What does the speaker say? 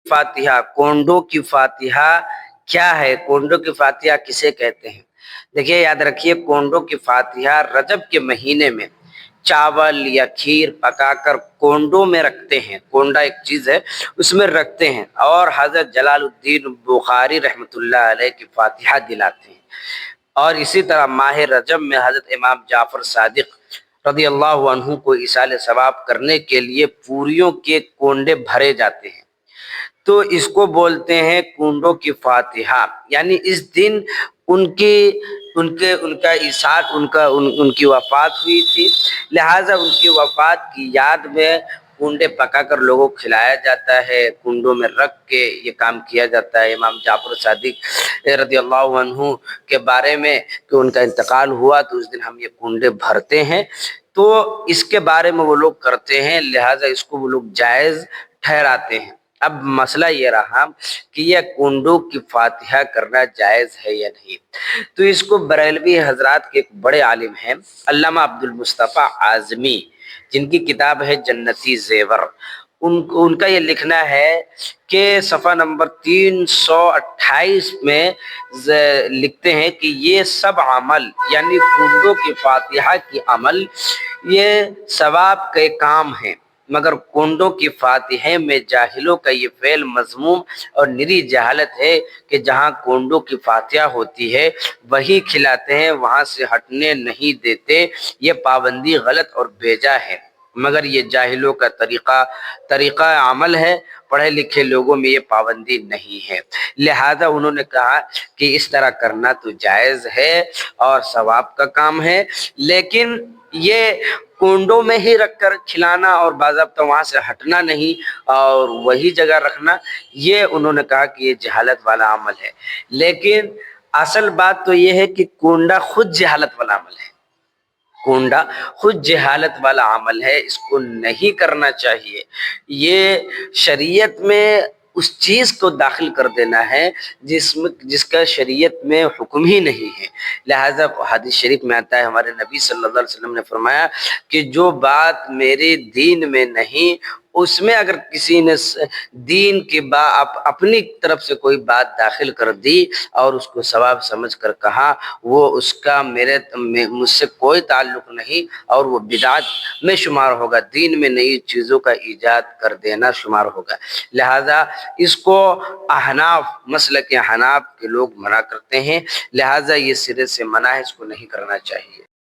فاتحہ، کونڈوں کی فاتحہ کیا ہے؟ کونڈوں کی فاتحہ کسے کہتے ہیں؟ دیکھیے یاد رکھیے، کونڈوں کی فاتحہ رجب کے مہینے میں چاول یا کھیر پکا کر کونڈوں میں رکھتے ہیں، کونڈا ایک چیز ہے اس میں رکھتے ہیں، اور حضرت جلال الدین بخاری رحمۃ اللہ علیہ کی فاتحہ دلاتے ہیں۔ اور اسی طرح ماہ رجب میں حضرت امام جعفر صادق رضی اللہ عنہ کو ایصال ثواب کرنے کے لیے پوریوں کے کونڈے بھرے جاتے ہیں، تو اس کو بولتے ہیں کنڈوں کی فاتحہ۔ یعنی اس دن ان کا ایصال ان کی وفات ہوئی تھی، لہٰذا ان کی وفات کی یاد میں کنڈے پکا کر لوگوں کو کھلایا جاتا ہے، کنڈوں میں رکھ کے یہ کام کیا جاتا ہے۔ امام جعفر صادق رضی اللہ عنہ کے بارے میں کہ ان کا انتقال ہوا تو اس دن ہم یہ کنڈے بھرتے ہیں، تو اس کے بارے میں وہ لوگ کرتے ہیں، لہٰذا اس کو وہ لوگ جائز ٹھہراتے ہیں۔ اب مسئلہ یہ رہا کہ یہ کنڈوں کی فاتحہ کرنا جائز ہے یا نہیں، تو اس کو بریلوی حضرات کے ایک بڑے عالم ہیں علامہ عبد المصطفیٰ اعظمی، جن کی کتاب ہے جنتی زیور، ان کا یہ لکھنا ہے کہ صفحہ نمبر 328 میں لکھتے ہیں کہ یہ سب عمل، یعنی کنڈوں کی فاتحہ کی عمل، یہ ثواب کے کام ہیں، مگر کنڈوں کی فاتحہ میں جاہلوں کا یہ فعل مذموم اور نری جہالت ہے کہ جہاں کنڈوں کی فاتحہ ہوتی ہے وہی کھلاتے ہیں، وہاں سے ہٹنے نہیں دیتے۔ یہ پابندی غلط اور بیجا ہے، مگر یہ جاہلوں کا طریقہ عمل ہے، پڑھے لکھے لوگوں میں یہ پابندی نہیں ہے، لہذا انہوں نے کہا کہ اس طرح کرنا تو جائز ہے اور ثواب کا کام ہے، لیکن یہ کنڈوں میں ہی رکھ کر کھلانا اور باضابطہ وہاں سے ہٹنا نہیں اور وہی جگہ رکھنا، یہ انہوں نے کہا کہ یہ جہالت والا عمل ہے۔ لیکن اصل بات تو یہ ہے کہ کنڈا خود جہالت والا عمل ہے، کنڈا خود جہالت والا عمل ہے، اس کو نہیں کرنا چاہیے۔ یہ شریعت میں اس چیز کو داخل کر دینا ہے جس کا شریعت میں حکم ہی نہیں ہے، لہذا حدیث شریف میں آتا ہے، ہمارے نبی صلی اللہ علیہ وسلم نے فرمایا کہ جو بات میرے دین میں نہیں، اس میں اگر کسی نے دین کی اپنی طرف سے کوئی بات داخل کر دی اور اس کو ثواب سمجھ کر کہا، وہ اس کا مجھ سے کوئی تعلق نہیں اور وہ بدعت میں شمار ہوگا، دین میں نئی چیزوں کا ایجاد کر دینا شمار ہوگا، لہذا اس کو مسلک حناف کے لوگ منع کرتے ہیں، لہذا یہ سرے سے منع ہے، اس کو نہیں کرنا چاہیے۔